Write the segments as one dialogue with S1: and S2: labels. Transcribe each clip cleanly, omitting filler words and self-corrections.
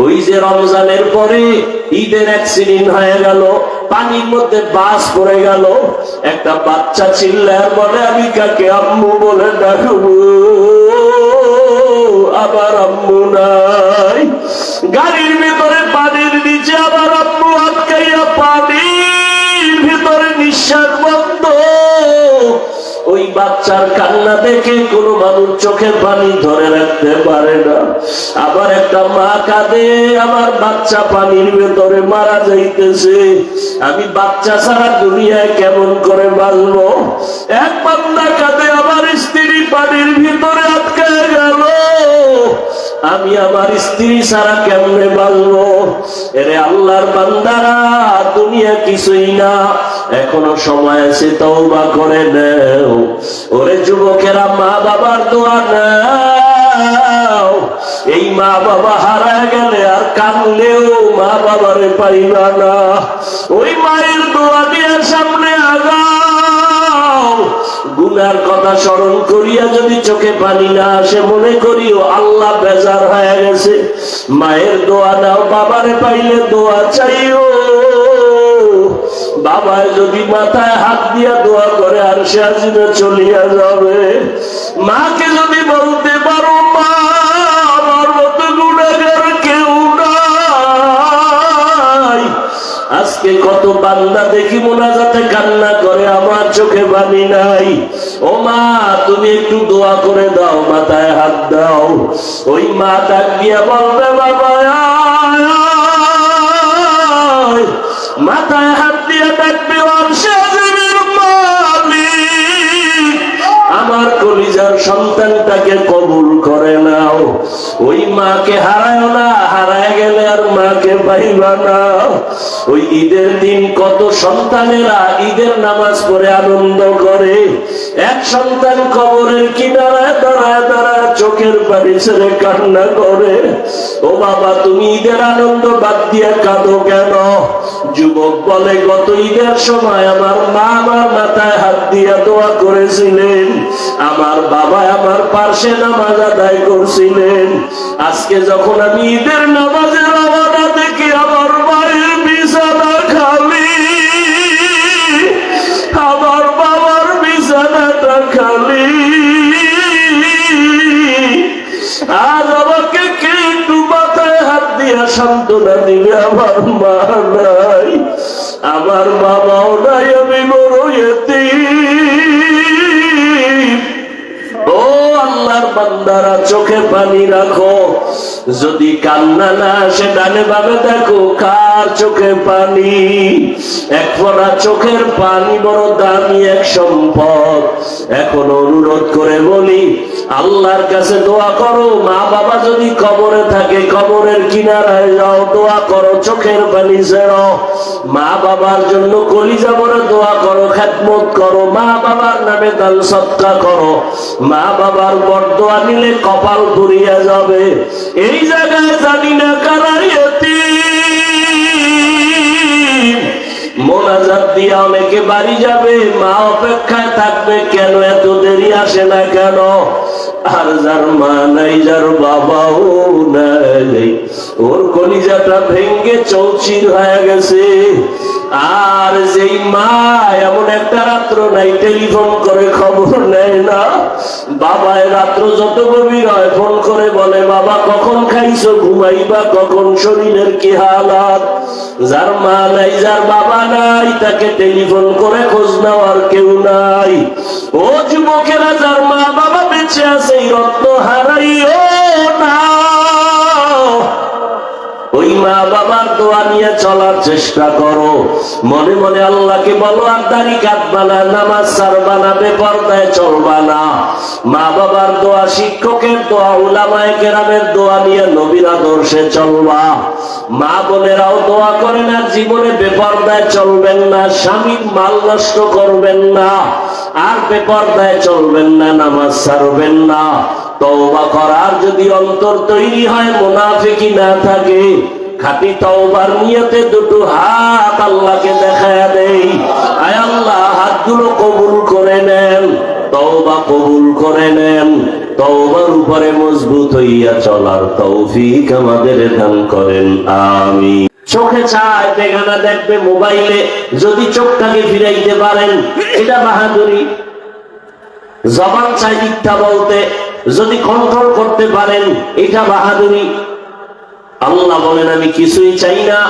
S1: ওই যে রমজানের পরে ঈদের অ্যাক্সিডেন্ট হয়ে গেল, পানির মধ্যে বাস পড়ে গেল, একটা বাচ্চা চিল্লায় বলে আমি কাকে আম্মু বলে ডাকবো, আবার আম্মু নাই। গাড়ির ভিতরে পানির নিচে আবার আম্মু আটকাইয়া, পানির ভিতরে নিঃশ্বাস বন্ধ। ওই বাচ্চার কান্না দেখে কোনো মানুষ চোখের পানি ধরে রাখতে পারে না। আবার একটা মা কাঁদে, আমার বাচ্চা পানির ভেতরে মারা যাইতেছে, আমি বাচ্চা ছাড়া দুনিয়ায় কেমন করে বাঁচবো। এক বান্দা কাঁদে, আমার স্ত্রী পানির ভিতরে আটকে গেল, আমি আমার স্ত্রী ছাড়া কেমনে বাঁচবো। এরে আল্লাহর বান্দারা, দুনিয়া কিছুই না, এখনো সময় আছে, তওবা করে নাও। ওরে যুবকেরা, মা বাবার দোয়া নাও। এই মা বাবা হারায় গেলে আর কাঁদলেও মা বাবারে পাইবা না। ওই মায়ের দোয়া দিয়ে সামনে আগাও। গুনার কথা স্মরণ করিয়া যদি চোখে পানি না আসে, মনে করিও আল্লাহ বেজার হয়ে গেছে। মায়ের দোয়া নাও, বাবারে পাইলে দোয়া চাইও। বাবায় যদি মাথায় হাত দিয়া দোয়া করে আর সে আজিমে চলিয়া যাবে। মাকে যদি বলতে পারো, মা আমার মতো গুনাহগার কেউ নাই। আজকে কত বান্দা দেখি মোনাজাতে কান্না করে, আমার চোখে পানি নাই। ও মা, তুমি একটু দোয়া করে দাও, মাথায় হাত দাও। ওই মা ডাক দিয়া বলবে, বাবা মাথায় হাত দিয়ে ডাকবে, আমার কলিজার সন্তানটাকে কবুল করে নাও। ওই মাকে হারায় না, হারায় গেলে আর মাকে পাইবা না। ওই ঈদের দিন কত সন্তানেরা ঈদের নামাজ পড়ে আনন্দ করে, এক সন্তান কবরের কিনারায় দাঁড়ায় দাঁড়ায় চোখের পানি ছেড়ে কান্না করে। ও বাবা, তুমি ঈদের আনন্দ বাদ দিয়ে কাঁদো কেন? যুবক বলে, গত ঈদের সময় আমার মা আমার মাথায় হাত দিয়া দোয়া করেছিলেন, আমার বাবা আমার পাশে নামাজ আদায় করছিলেন। আজকে যখন আমি ঈদের নামাজের রওনা দেখি আমার মায়ের বিছানা খালি, আমার বাবার বিছানাটা খালি, আজ আমাকে কে একটু মাথায় হাত দিয়া সান্ত্বনা দিবে? আমার মা নাই, আমার বাবাও নাই, আমি বড় এতিম। ও আল্লাহর বান্দারা, চোখে পানি রাখো। যদি কান্না না আসে, ডানে বামে দেখো কার চোখে পানি। এক ফোঁটা চোখের পানি বড় দামি এক সম্পদ। এখন অনুরোধ করে বলি, আল্লাহর কাছে দোয়া করো। মা বাবা যদি কবরে থাকে, কবরের কিনারায় যাও, দোয়া করো, চোখের পানি ছেড়ো। মা বাবার জন্য কলিজা ভরে দোয়া করো, খেদমত করো, মা বাবার নামে দান সদকা করো। মা বাবার বরদোয়া নিলে কপাল পুড়িয়া যাবে। এই জায়গায় জানি না কারা এতিম। মোনাজাত দিয়ে অনেকে বাড়ি যাবে, মা অপেক্ষায় থাকবে, কেন এত দেরি আসে না কেন? আর যার মা নাই, যার বাবাও নাই, ওর কলিজাটা ভেঙ্গে চৌচির হয়ে গেছে। আর যেই মা এমন একটা রাত্র নাই টেলিফোন করে খবর নেয় না, বাবায় রাত্র যত গভীর হয় ফোন করে বলে, বাবা কখন খাইছো, ঘুমাইবা কখন, শরীরের কি হালাত? যার মা নাই, যার বাবা নাই, তাকে টেলিফোন করে খোঁজ নেওয়ার কেউ নাই। ও যুবকেরা, যার মা বাবা বেঁচে আছে, এই রত্ন হারাইও না। ওই মা বাবার দোয়া নিয়ে চলার চেষ্টা করো। মনে মনে আল্লাহকে বলো, আর দাড়ি কাটবা না, নামাজ ছাড়বা না, বেপরদায় চলবা না। মা বাবার দোয়া, শিক্ষকের দোয়া, উলামায়ে কেরামের দোয়া নিয়ে নবীর আদর্শে চলবা। মা বোনেরাও দোয়া করেন, আর জীবনে বেপরদায় চলবেন না, স্বামীর মাল নষ্ট করবেন না, আর বেপরদায় চলবেন না, নামাজ ছাড়বেন না। তওবা করার যদি অন্তর তৈরি হয়, মুনাফিকি না থাকে, খাঁটি তওবার নিয়তে দুটো হাত আল্লাহকে দেখায়া দেই, আয় আল্লাহ হাতগুলো কবুল করে নেন, তওবা কবুল করে নেন। তওবার উপরে মজবুত হইয়া চলার তৌফিক আমাদের দান করেন, আমিন। চোখে চায় বেগানা দেখবে মোবাইলে, যদি চোখটাকে ফিরাইতে পারেন এটা বাহাদুরি। জবান চাই মিথ্যা বলতে, যদি কন্ট্রোল করতে পারেন এটা বাহাদুরি। আল্লাহ বলেন আমি কিছুই চাই না,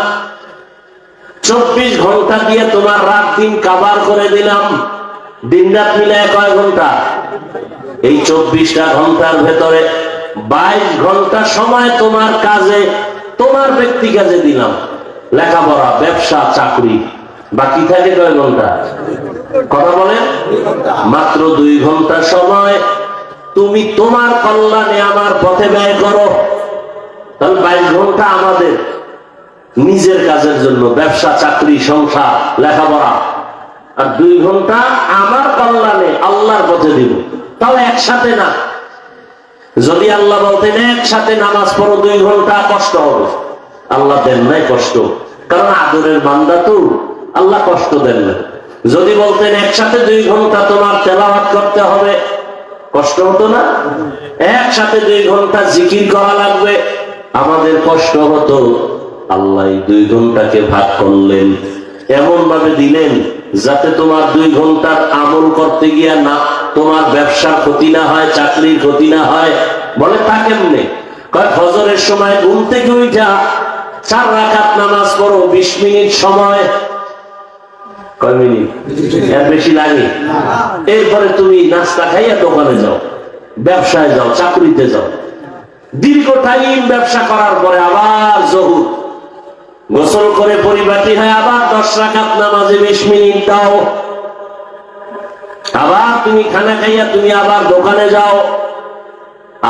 S1: 24 ঘন্টা দিয়ে তোমার রাত দিন কাবার করে দিলাম। দিন রাত মিলায় কয় ঘন্টা? এই 24টা ঘন্টার ভেতরে 22 ঘন্টা সময় তোমার কাজে, তোমার ব্যক্তি কাজে দিলাম, লেখাপড়া, ব্যবসা, চাকরি। বাকি থাকে কয় ঘন্টা? কথা বলেন। মাত্র 2 ঘন্টা সময় তুমি তোমার কল্যাণে আমার পথে ব্যয় করো। তাহলে 22 ঘন্টা আমাদের নিজের কাজের জন্য, ব্যবসা, চাকরি, সংসার, লেখাপড়া, আর 2 ঘন্টা আমার কল্যাণে আল্লাহর পথে দিব। তাও একসাথে না। যদি আল্লাহ বলতেন একসাথে নামাজ পড়ো 2 ঘন্টা, কষ্ট হবে। আল্লাহ দেন নাই কষ্ট, কারণ আদরের বান্দা তো, আল্লাহ কষ্ট দেন না। যদি বলতেন একসাথে 2 ঘন্টা তোমার তেলাওয়াত করতে হবে, কষ্ট হতো না? একসাথে 2 ঘন্টা জিকির করা লাগবে, আমাদের কষ্ট হতো। আল্লাহ 2 ঘন্টাকে ভাগ করলেন, এমন ভাবে দিলেন যাতে তোমার 2 ঘন্টার আমল করতে গিয়া না তোমার ব্যবসার ক্ষতি না হয়, চাকরির ক্ষতি না হয়। বলে তা কেমনে? কয় ফজরের সময় ঘুম থেকে উঠা 4 রাকাত নামাজ পড়ো, 20 মিনিট সময়। কয় মিনিট? এর বেশি লাগে? এরপরে তুমি নাস্তা খাইয়া দোকানে যাও, ব্যবসায় যাও, চাকরিতে যাও। দীর্ঘ টাইম ব্যবসা করার পরে আবার জহুর, গোসল করে পরিপাটি হয়, আবার 10 রাকাত নামাজে 20 মিনিট দাও। আবার তুমি খানা খাইয়া তুমি আবার দোকানে যাও,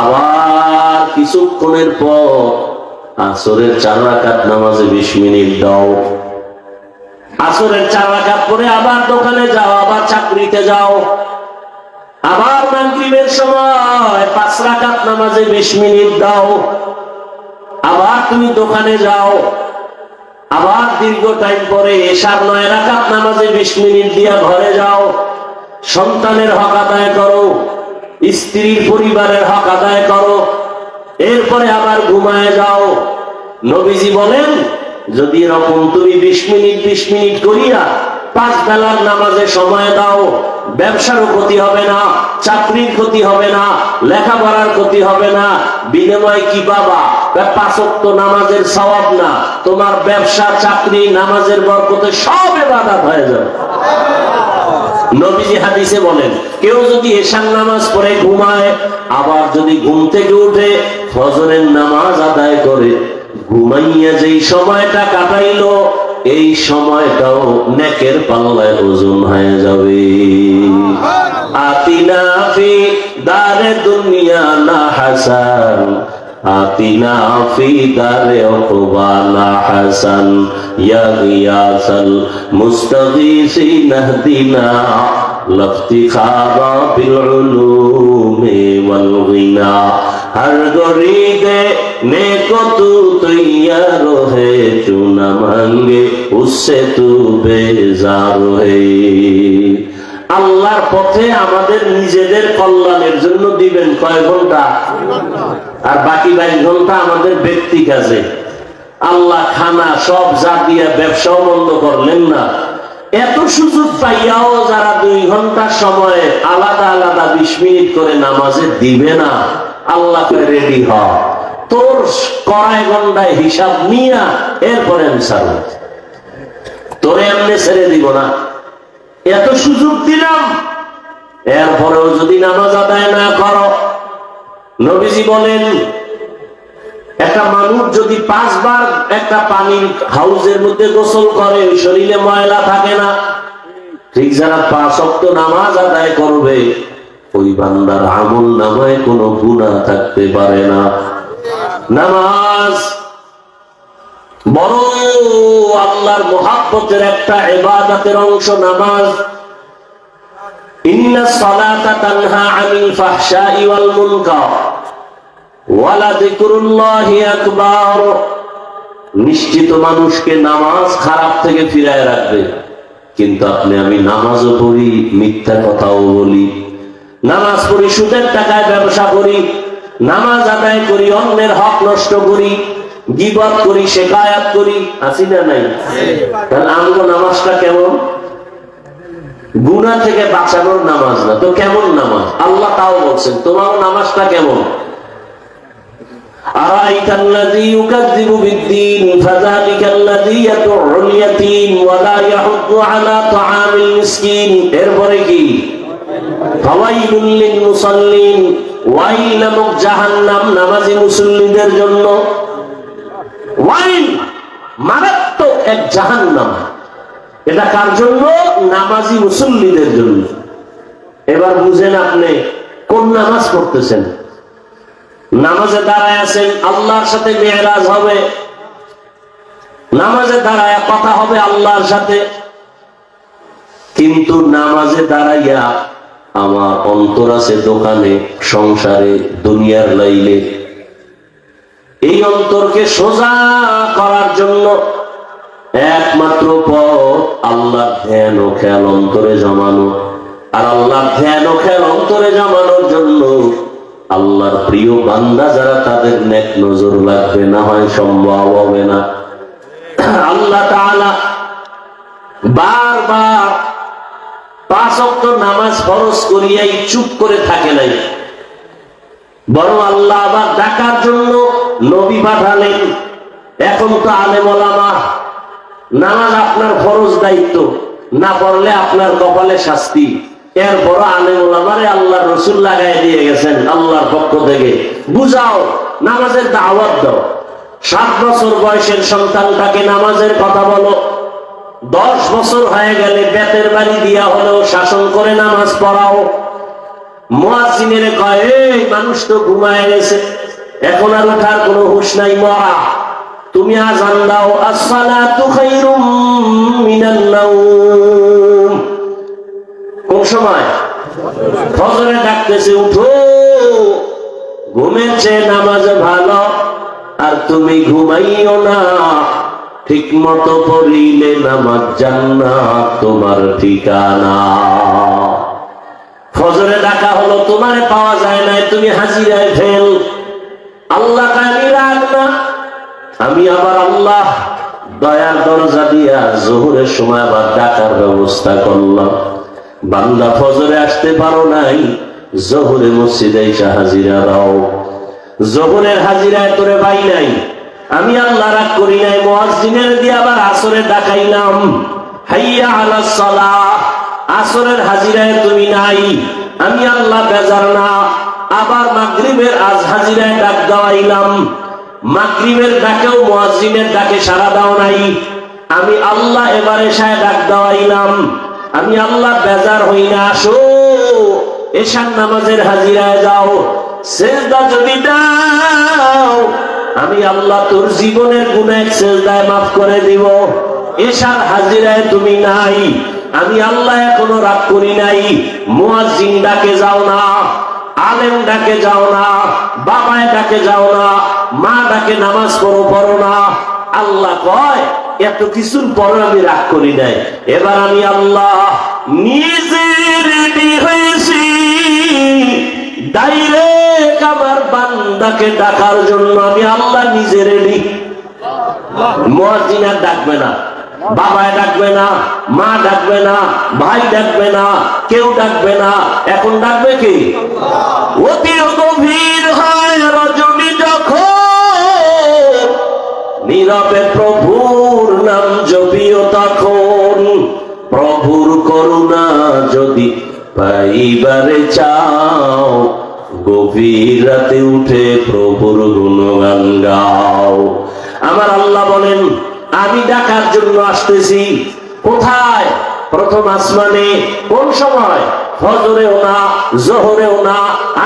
S1: আবার কিছুক্ষণের পর আসরের 4 রাকাত নামাজে 20 মিনিট দাও। আসরের 4 রাকাত পরে আবার দোকানে যাও, আবার চাকরিতে যাও। আবার মাগরিবের সময় 5 রাকাত নামাজে 20 মিনিট দাও। আবার তুমি দোকানে যাও, আবার দীর্ঘ টাইম পরে এশার 9 রাকাত নামাজে 20 মিনিট দিয়া ঘরে যাও। সন্তানের হক আদায় করো, স্ত্রীর পরিবারের হক আদায় করো, এরপরে আবার ঘুমায় যাও। নবীজি বলেন যদি এরকম তুমি 20 মিনিট করিয়া 5 বেলার নামাজে সময় দাও, ব্যবসারও ক্ষতি হবে না, চাকরির ক্ষতি হবে না, লেখাপড়ার ক্ষতি হবে না। বিনিময় কি পাবা? 5 ওয়াক্ত নামাজের সওয়াব না, তোমার ব্যবসা, চাকরি, নামাজের বরকতে সব ইবাদত হয়ে যাবে। নবীজি হাদিসে বলেন কেউ যদি এশার নামাজ পড়ে ঘুমায়, আবার যদি ঘুম থেকে উঠে ফজরের নামাজ আদায় করে, ঘুমাইয়া যেই সময়টা কাটাইলো এই সময়টাও নেকের পাল্লায় ওজন হয়ে যাবে। আতিনা ফি দারে দুনিয়া না হাসান, আতিনা ফি দারে উকবা না হাসান, ইয়া গিয়াসাল মুস্তাগীসিন ইহদিনা লাফতিখারা বিল উলুমি ওয়াল গিনা। हर गरीबे नेको तू तैयार है, जो न मांगे उससे तू बेजार है। আল্লাহর পথে আমাদের নিজেদের কল্যাণের জন্য দিবেন কয় ঘন্টা? আর বাকি 22 ঘন্টা আমাদের ব্যক্তি কাজে। আল্লাহ খানা সব যা দিয়া ব্যবসাও বন্ধ করলেন না। এত সুযোগ পাইয়াও যারা 2 ঘন্টা সময় আলাদা আলাদা 20 মিনিট করে নামাজে দিবে না, আল্লাহকে রেডি হ, তোর কড়াই গন্ডায় হিসাব নিয়া এরপরে আমি ছাড়ব, তোরে এমনি ছেড়ে দিব না। এত সুযোগ দিলাম, এরপরেও যদি নামাজ আদায় না করো, নবীজি বলেন একটা মানুষ যদি 5 বার একটা পানির হাউজের মধ্যে গোসল করে, ওই শরীরে ময়লা থাকে না। ঠিক যারা 5 ওয়াক্ত নামাজ আদায় করবে, ওই বান্দার আমল নামায় কোনো গুনাহ থাকতে পারে না। নামাজ বড় আল্লাহর মুহাব্বতের একটা ইবাদতের অংশ নামাজ। ইন্নাস সালাতা তানহা আনিল ফাহশাই ওয়াল মুনকার ওয়া লাযিকরুল্লাহি আকবার। নিশ্চিত মানুষকে নামাজ খারাপ থেকে ফিরায় রাখবে, কিন্তু আপনি আমি নামাজও পড়ি, মিথ্যা কথাও বলি, নামাজ পড়ি, সুদের টাকায় ব্যবসা করি, নামাজ আদায় করি, অন্যের হক নষ্ট করি, গীবত করি, শিকায়াত করি, আছি না নাই? তাহলে আমগো নামাজটা কেমন? গুনাহ থেকে বাঁচানোর নামাজ না তো কেমন নামাজ? আল্লাহ তাও বলছেন তোমার নামাজটা কেমন? আরাইতাল্লাযী ইউকাযযিবু বিদ্দীন ফাযালিকাল্লাযী ইয়াদউল ইয়াতীম ওয়া লা ইয়াহুদ্দু আলা তাআমিল মিসকিন। এরপরে কি? ফাওয়াইলুল লিল মুসাল্লিন, ওয়াইল নামক জাহান্নাম নামাজি মুসল্লিদের জন্য। ওয়াইল মারাত্মক এক জাহান্নাম। এটা কার জন্য? নামাজি মুসল্লিদের জন্য। এবার বুঝেন আপনি কোন নামাজ পড়তেছেন। নামাজে দাঁড়ায় আছেন, আল্লাহর সাথে মেরাজ হবে, নামাজে দাঁড়ায় কথা হবে আল্লাহর সাথে, কিন্তু নামাজে দাঁড়াইয়া আমার অন্তর আছে দোকানে, সংসারে, দুনিয়ার লাইলে। এই অন্তরকে সোজা করার জন্য একমাত্র পথ আল্লাহর ধ্যান ও খেয়াল অন্তরে জমানো। আর আল্লাহর ধ্যান ও খেয়াল অন্তরে জমানোর জন্য আল্লাহর প্রিয় বান্দা যারা তাদের নেক নজর লাগবে, না হয় সম্ভব হবে না। আল্লাহ তাআলা বারবার 5 ওয়াক্ত নামাজ ফরজ করিয়াই চুপ করে থাকে নাই, বরং আল্লাহ আবার ডাকার জন্য নবী পাঠালেন। এখন তো আলেম ওলামা, নামাজ আপনার ফরজ দায়িত্ব, না পড়লে আপনার কপালে শাস্তি। এরপর আলেম ওলামারে আল্লাহর রাসূল লাগাই দিয়ে গেছেন আল্লাহর পক্ষ থেকে, বুঝাও, নামাজের দাওয়াত দাও। 7 বছর বয়সের সন্তানটাকে নামাজের কথা বলো, 10 বছর হয়ে গেলে বেতের বাড়ি দিয়া হলেও শাসন করে নামাজ পড়াও। মুয়াজ্জিনের কয়, এই মানুষ তো ঘুমায় গেছে, এখন আর ওঠার কোনো হুঁশ নাই, মরা, তুমি আযান দাও, আসসালাতু খায়রুম মিনান নাওম। কোন সময়? ফজরে ডাকতেছে, উঠো, ঘুমের চেয়ে নামাজ ভালো, আর তুমি ঘুমাইও না, ঠিক মতো পড়িলে নামাজ জান্নাত তোমার ঠিকানা। ফজরে ডাকা হলো, তোমারে পাওয়া যায় না, তুমি হাজিরায় ফেল। আল্লাহ কানি রাখ না, আমি আবার আল্লাহ দয়ার দরজা দিয়া জোহরের সময় আবার ডাকার ব্যবস্থা করলাম। বান্দা ফজরে আসতে পারো নাই, জোহরে মসজিদে এসে হাজিরা দাও। জোহরের হাজিরায় তোরে পাই নাই, আমি আল্লাহ রাগ করি নাই, মুয়াজ্জিনের দিয়ে আবার আসরে ডাকাইলাম, হাইয়া আলাস সালাহ। আসরের হাজিরায় তুমি নাই, আমি আল্লাহ বেজার না, আবার মাগরিবের আজ হাজিরায় ডাক দেওয়াইলাম, মাগরিবের ডাকেও মুয়াজ্জিনের ডাকে সাড়া দাও নাই, আমি আল্লাহ এবার এশায় ডাক দেওয়াইলাম, আমি আল্লাহ বেজার হই না, আসো এশার নামাজের হাজিরায় যাও, সেজদা যদি দাও আমি আল্লাহ তোর জীবনের গুনাহ সেজদায় মাফ করে দিব। এশার হাজিরায় তুমি নাই, আমি আল্লাহ এখনো রাগ করি নাই। মুয়াজ্জিন ডাকে যাও না, আলেম ডাকে যাও না, বাবায় ডাকে যাও না, মা ডাকে নামাজ পড়ো না। আল্লাহ কয়, এত কিছুর পর আমি রাগ করি নাই, এবার আমি আল্লাহ নিজে রেডি হয়েছি ডাইরেক্ট আমার বান্দাকে ডাকার জন্য। আমি আল্লাহ নিজে রেডি। মুয়াজ্জিন আর ডাকবে না, বাবায় ডাকবে না, মা ডাকবে না, ভাই ডাকবে না, কেউ ডাকবে না, এখন ডাকবে কি? অতি গভীর হয় রজনী যখন, নীরবে প্রভুর নাম জপিও তখন। প্রভুর করুণা যদি পাইবারে চাও, গভীর রাতে উঠে প্রভুর গুণগান গাও। আমার আল্লাহ বলেন, আমি ডাকার জন্য আসতেছি। কোথায়? প্রথম আসমানে। কোন সময়? ফজরেও না, জোহরেও না,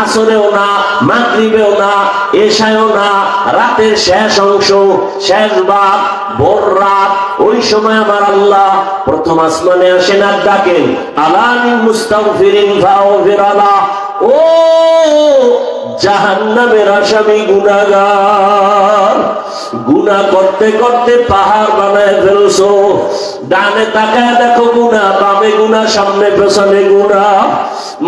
S1: আসরেও না, মাগরিবেও না, এশায়ও না, রাতের শেষ অংশ, শেষ ভাগ, ভোর রাত, ওই সময় আমার আল্লাহ প্রথম আসমানে আসেন আর ডাকেন, আলানি মুস্তাগফিরিন ফাগফির আলাহ। ও জাহান্নামের আসামি গুনাহগার, গুনাহ করতে করতে পাহাড় বানায় ফেলছো। ডানে তাকায় দেখো গুনাহ, বামে গুনাহ, সামনে পেছনে গুনাহ।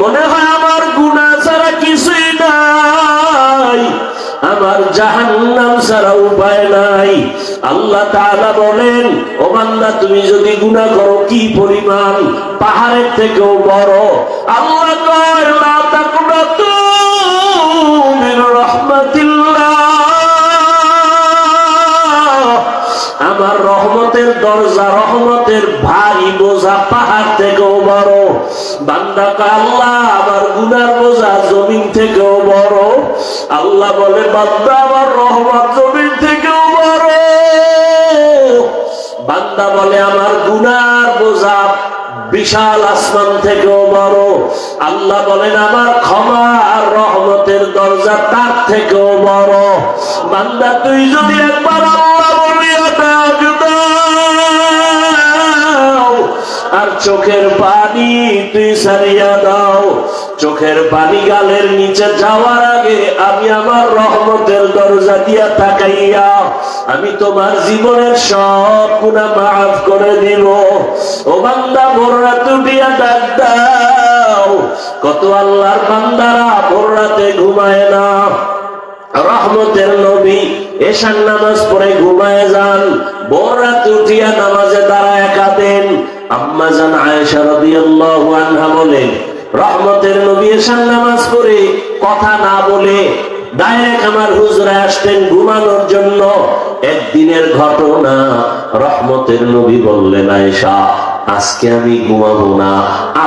S1: মনে হয় আমার গুনাহ ছাড়া কিছুই নাই, আমার জাহান্নাম ছাড়া উপায় নাই। আল্লাহ তাআলা বলেন, ও বান্দা তুমি যদি গুনাহ করো কি পরিমাণ, পাহাড়ের থেকেও বড়। আল্লাহ কয় লা তাকনাতু মির রাহমাতিল্লাহ, আমার রহমতের দরজা, রহমতের ভারী বোঝা পাহাড় থেকেও বড়। বান্দা কয় আল্লাহ আমার গুনার বোঝা জমিন থেকেও বড়। আল্লাহ বলে বান্দা আমার রহমত জমিন থেকেও বড়। বান্দা বলে আমার গুনার বোঝা বিশাল আসমান থেকেও বড়। আল্লাহ বলেন আমার ক্ষমা আর রহমতের দরজা তার থেকেও বড়। বান্দা তুই যদি একবার আল্লাহ বলিয়া ডাক দাও আর চোখের পানি তুই সারিয়া দাও, চোখের পানি গালের নিচে যাওয়ার আগে আমি আমার রহমতের দরজা দিয়া তাকাইয়া আমি তোমার জীবনের সব গুনাহ মাফ করে দিব। ও বান্দা ভোর রাতে উঠিয়া ডাক দাও। কত আল্লাহর বান্দারা ভোর রাতে ঘুমায় না, রহমতের নবী এশার নামাজ পড়ে ঘুমায় যান, ভোর রাতে উঠিয়া নামাজে দাঁড়ায় কাঁদেন। আম্মা জান আয়েশা রাদিয়াল্লাহু আনহা বলেন, রহমতের নবী এশার নামাজ পড়ে কথা না বলে ডাইরেক্ট আমার হুজরায় আসতেন ঘুমানোর জন্য। একদিনের ঘটনা, রহমতের নবী বললেন, আয়েশা আজকে আমি ঘুমাবো না,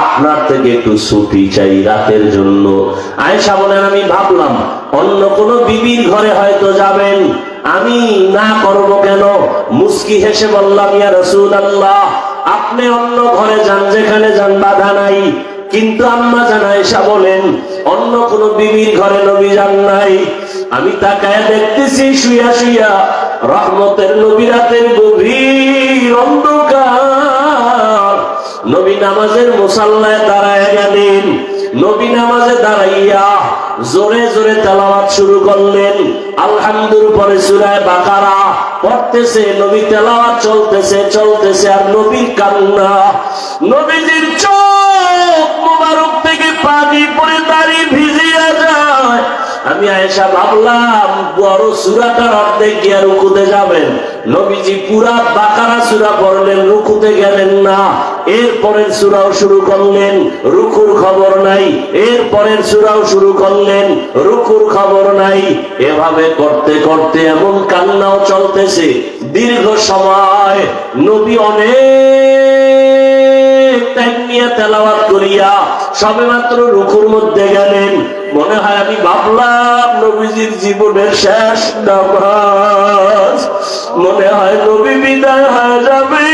S1: আপনার থেকে একটু ছুটি চাই রাতের জন্য। আয়েশা বলেন, আমি ভাবলাম অন্য কোন বিবির ঘরে হয়তো যাবেন, আমি না করব কেন? মুস্কি হেসে বললাম, ইয়া রাসূলুল্লাহ আপনি অন্য ঘরে যান, যেখানে যান বাধা নাই। কিন্তু আম্মা জান আয়েশা বলেন, অন্য কোন বিবির ঘরে নবী যান নাই। আমি তাকায় দেখতেছি শুইয়া শুইয়া রহমতের নবী রাতের গভীর অন্ধকার নবী নামাজের মুসাল্লায় দাঁড়ায় গেলেন। নবী নামাজে দাঁড়াইয়া জোরে জোরে তেলাওয়াত শুরু করলেন। আলহামদুর পরে সূরা বাকারা পড়তেছে, নবী তেলাওয়াত চলতেছে চলতেছে, আর নবীর কান্না, নবীজির চোখ মুবারক থেকে পানি পড়ে দাড়ি ভিজিয়া যায়। আমি আয়েশা ভাবলাম বড় সূরাটার অর্ধেক গিয়া রুকুতে যাবেন, নবীজি পুরা বাকারা সূরা পড়লেন, রুকুতে গেলেন না। এরপরের সূরাও শুরু করলেন, রুকুর খবর নাই। এরপরের সূরাও শুরু করলেন, রুকুর খবর নাই। এভাবে করতে করতে এমন কান্নাও চলতেছে দীর্ঘ সময়। নবী অনেক টাইম নিয়ে তেলাওয়াত করিয়া সবেমাত্র রুকুর মধ্যে গেলেন। মনে হয় আমি ভাবলাম নবীজির জীবনের শেষ নামাজ, মনে হয় নবী বিদায় হয়ে যাবে।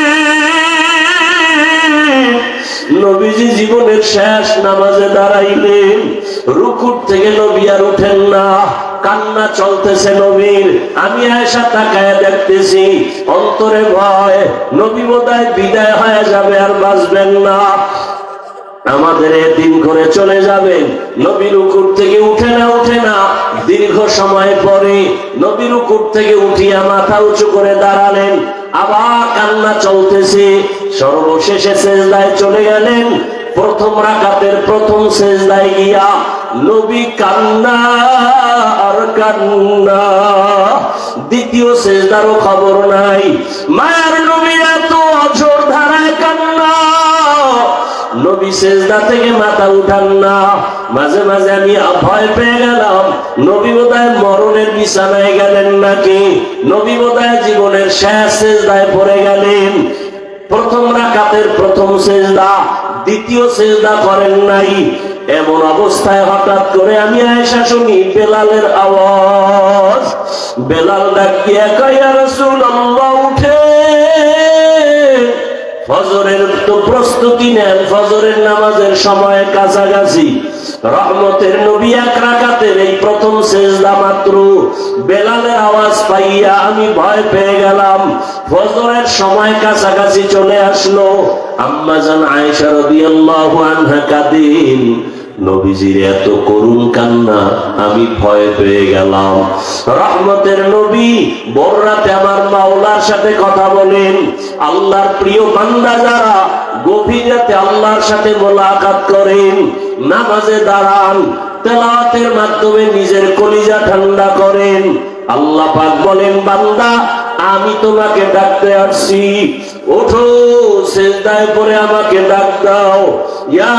S1: নবীজি জীবনের শেষ নামাজে দাঁড়াইলেন, রুকুর থেকে নবী আর উঠেন না, কান্না চলতেছে নবীর। আমি আয়েশা তাকায় দেখতেছি, অন্তরে ভয়, নবী বোধহয় বিদায় হয়ে যাবে, আর বাঁচবেন না, আমাদের এতিম করে চলে যাবেন। নবী রুকুর থেকে উঠে না। দীর্ঘ সময় পরে নবী রুকুর থেকে উঠিয়া মাথা উঁচু করে দাঁড়ালেন, আবার কান্না চলতেছে। সর্বশেষে সেজদায় চলে গেলেন। প্রথম রাকাতের প্রথম সেজদায় গিয়া নবী কান্না আর কান্না। দ্বিতীয় সেজদারও খবর নাই। মায়ার নবী এত অঝোর ধারায় কান্না, নবী সেজদা থেকে মাথা উঠান না। মাঝে মাঝে আমি ভয় পেয়ে গেলাম, নবী বোধহয় মরণের বিছানায় গেলেন নাকি, নবী বোধহয় জীবনের শেষ সেজদায় পড়ে গেলেন। প্রথম রাকাতের প্রথম সেজদা, দ্বিতীয় সেজদা করেন নাই। এমন অবস্থায় হঠাৎ করে আমি আয়েশা শুনি বেলালের আওয়াজ। বেলাল ডাক দিয়া কয়, ইয়া রাসূলুল্লাহ উঠে ফজরের তো প্রস্তুতি নেন, ফজরের নামাজের সময় কাছাকাছি। রহমতের নবী এক রাকাতের এই প্রথম সেজদা মাত্র। বেলালের আওয়াজ পাইয়া আমি ভয় পেয়ে গেলাম, ফজরের সময় কাছাকাছি চলে আসলো। আম্মা জান আয়েশা রাদিয়াল্লাহু আনহা কাঁদেন, নবীজির এত করুণ কান্না, আমি ভয় পেয়ে গেলাম। রহমতের নবী ভোর রাতে আমার মাওলার সাথে কথা বলেন। আল্লাহর প্রিয় বান্দা যারা গভীর রাতে আল্লাহর সাথে মোলাকাত করেন, নামাজে দাঁড়ান, তেলাওয়াতের মাধ্যমে নিজের কলিজা ঠান্ডা করেন, আল্লাহ পাক বলেন, বান্দা আমি তোমাকে ডাকতে আসছি, ওঠো সিজদায় পড়ে আমাকে ডাক দাও। ইয়া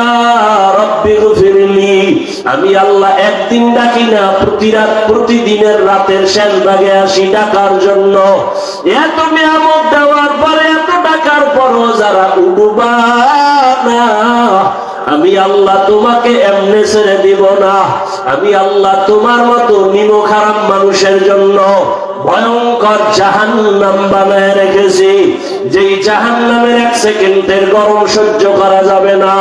S1: রাব্বি গফিরলি, আমি আল্লাহ একদিন ডাকি না, প্রতিদিনের রাতের শেষ ভাগে আসি ডাকার জন্য। এত নিয়ামত দেওয়ার পরে, এত ডাকার পরও যারা উঠবা না, আমি আল্লাহ তোমাকে এমনে ছেড়ে দিব না। আমি আল্লাহ তোমার মতো নিমক হারাম মানুষের জন্য ভয়ঙ্কর জাহান্নাম বানায় রেখেছি, যেই জাহান্নামের 1 সেকেন্ডের গরম সহ্য করা যাবে না,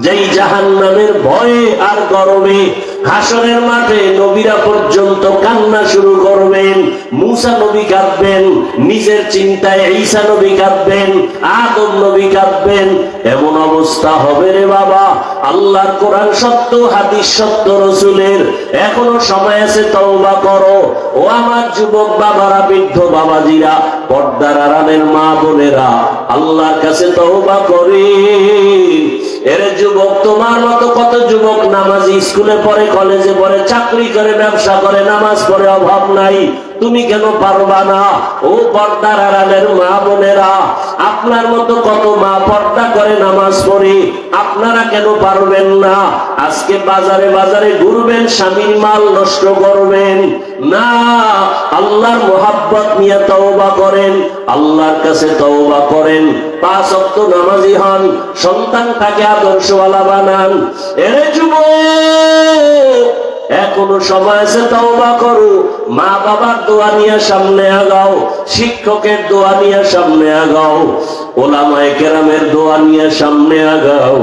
S1: যেই জাহান্নামের ভয়ে আর গরমে হাসরের মাঠে নবীরা পর্যন্ত কান্না শুরু করবেন। মুসা নবী কাঁদবেন, নিজের চিন্তায় ঈসা নবী কাঁদবেন, আদম নবী কাঁদবেন। এমন অবস্থা হবে রে বাবা, আল্লাহর কোরআন সত্য, হাদিস সত্য, রাসূলের। এখনো সময় আছে, তওবা করো। ও আমার যুবক বাবারা, বৃদ্ধ বাবাজিরা, পর্দার আড়ালের মা বোনেরা, আল্লাহর কাছে তওবা করে। এর যুবক, তোমার মতো কত যুবক নামাজি, স্কুলে পড়ে, কলেজে পড়ে, চাকরি করে, ব্যবসা করে, নামাজ পড়ে, অভাব নাই, তুমি কেন পারবা না? ও পর্দার আড়ালের মা বোনেরা, আপনার মতো কত মা পর্দা করে, নামাজ পড়ে, আপনারা কেন পারবেন না? আজকে বাজারে বাজারে ঘুরবেন, স্বামীর মাল নষ্ট করবেন না, আল্লাহর মোহাব্বত নিয়ে তওবা করেন, আল্লাহর কাছে তওবা করেন, 5 ওয়াক্ত নামাজি হন, সন্তানটাকে আদর্শওয়ালা বানান। এরে যুবক, এখনো সময় আছে, তওবা করো। মা বাবার দোয়া নিয়ে সামনে আগাও, শিক্ষকের দোয়া নিয়ে সামনে আগাও, ওলামায়ে কেরামের দোয়া নিয়ে সামনে আগাও।